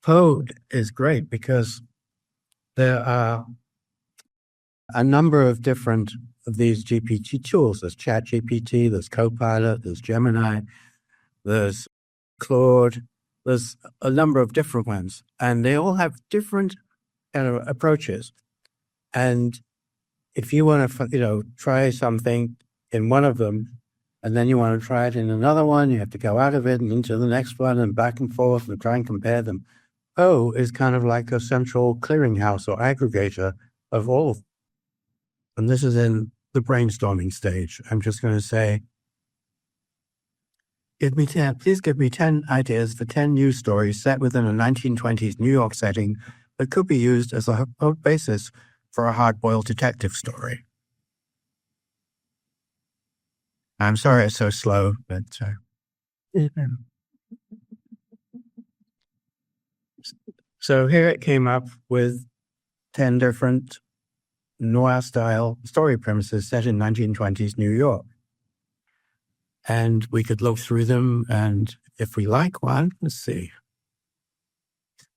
Poe is great because there are a number of different of these GPT tools. There's ChatGPT, there's Copilot, there's Gemini, there's Claude. There's a number of different ones, and they all have different approaches. And if you want to, try something in one of them, and then you want to try it in another one, you have to go out of it and into the next one and back and forth and try and compare them. Poe is kind of like a central clearinghouse or aggregator of all of them. And this is in the brainstorming stage. I'm just going to say, please give me 10 ideas for 10 news stories set within a 1920s New York setting that could be used as a basis for a hard-boiled detective story. I'm sorry it's so slow, but... So here it came up with 10 different noir-style story premises set in 1920s New York. And we could look through them, and if we like one, let's see.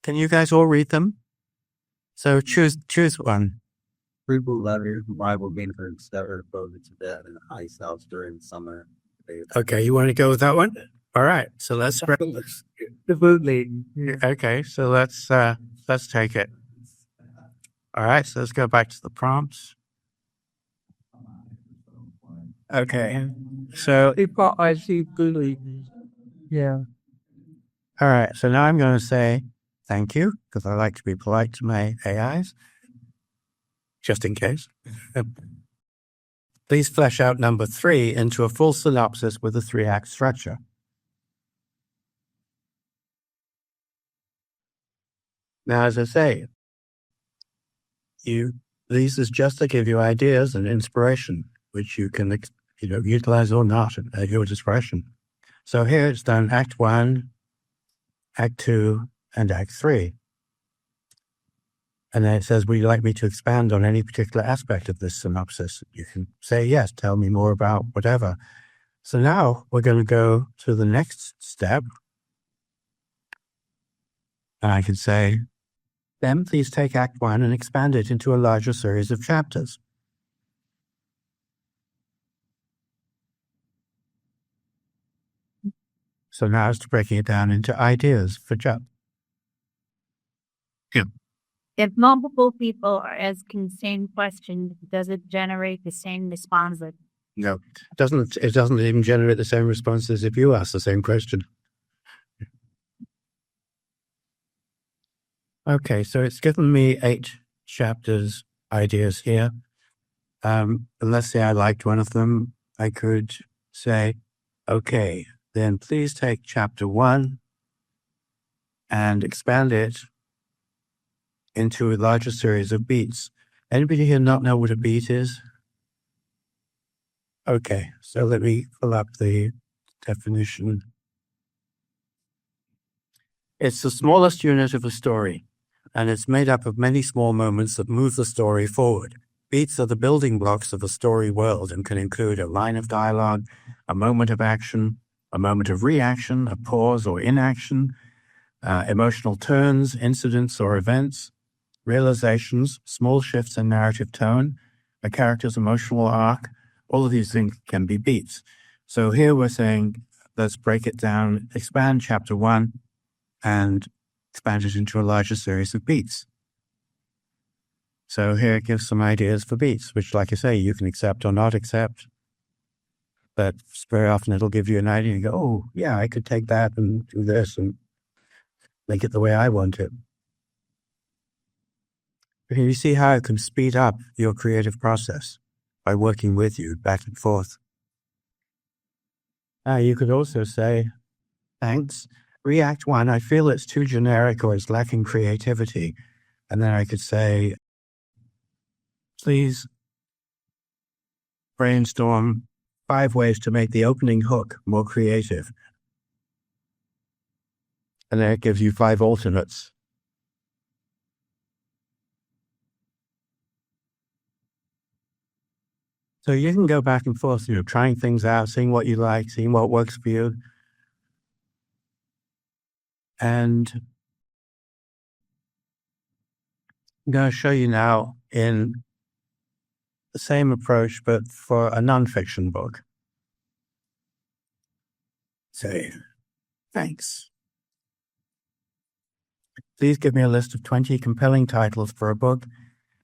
Can you guys all read them? So choose one. Fruitful letters, rival gamers that were devoted to death in the ice house during summer. Okay, you want to go with that one? All right, so let's okay, so let's take it. All right, so let's go back to the prompts. Okay, so I see bullying. Yeah. All right, so now I'm going to say thank you, because I like to be polite to my AIs, just in case. Please flesh out number 3 into a full synopsis with a 3-act structure. Now, as I say, these is just to give you ideas and inspiration, which you can utilize or not at your discretion. So here it's done Act 1, Act 2, and Act 3. And then it says, would you like me to expand on any particular aspect of this synopsis? You can say, yes, tell me more about whatever. So now we're going to go to the next step. And I can say, then please take Act 1 and expand it into a larger series of chapters. So now it's breaking it down into ideas for chapters. Yeah. If multiple people are asking the same question, does it generate the same responses? No, it doesn't even generate the same responses if you ask the same question. Okay, so it's given me 8 chapters ideas here. And let's say I liked one of them. I could say, okay, then please take chapter 1 and expand it into a larger series of beats. Anybody here not know what a beat is? Okay, so let me pull up the definition. It's the smallest unit of a story, and it's made up of many small moments that move the story forward. Beats are the building blocks of a story world and can include a line of dialogue, a moment of action, a moment of reaction, a pause or inaction, emotional turns, incidents or events, realizations, small shifts in narrative tone, a character's emotional arc. All of these things can be beats. So here we're saying, let's break it down, expand chapter 1 and expand it into a larger series of beats. So here it gives some ideas for beats, which, like I say, you can accept or not accept. But very often it'll give you an idea and go, oh, yeah, I could take that and do this and make it the way I want it. Okay, you see how it can speed up your creative process by working with you back and forth. You could also say, thanks. React 1, I feel it's too generic or it's lacking creativity. And then I could say, please brainstorm 5 ways to make the opening hook more creative. And then it gives you 5 alternates. So you can go back and forth, trying things out, seeing what you like, seeing what works for you. And I'm going to show you now in the same approach, but for a nonfiction book. Say, thanks. Please give me a list of 20 compelling titles for a book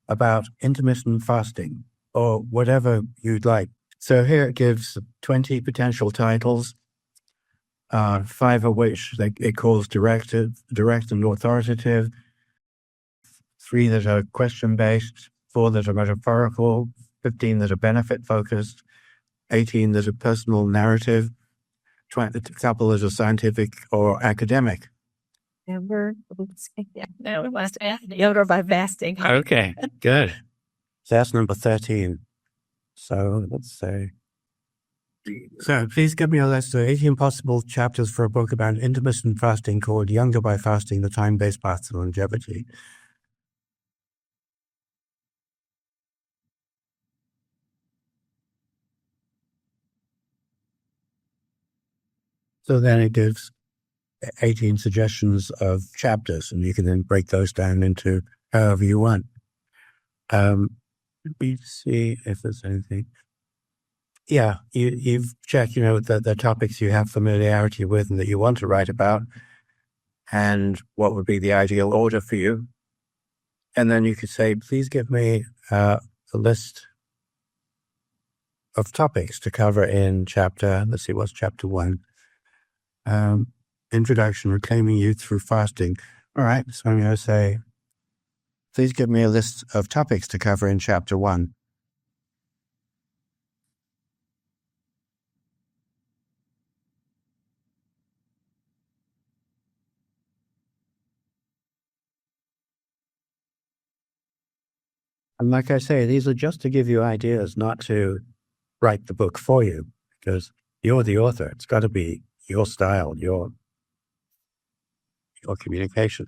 about intermittent fasting, or whatever you'd like. So here it gives 20 potential titles, 5 of which it calls direct and authoritative, 3 that are question-based, 4 that are metaphorical, 15 that are benefit-focused, 18 that are personal narrative, a couple that are scientific or academic. Never. No, we must add yoga by fasting. Okay, good. So that's number 13. So let's say. So please give me a list of 18 possible chapters for a book about intermittent fasting called Younger by Fasting, the Time-Based Path to Longevity. So then it gives 18 suggestions of chapters, and you can then break those down into however you want. Let me see if there's anything. Yeah, you've checked, the topics you have familiarity with and that you want to write about, and what would be the ideal order for you. And then you could say, please give me a list of topics to cover in chapter, let's see, what's chapter 1? Introduction, Reclaiming Youth Through Fasting. All right, so I'm going to say, please give me a list of topics to cover in chapter 1. And like I say, these are just to give you ideas, not to write the book for you, because you're the author. It's got to be your style, your communication.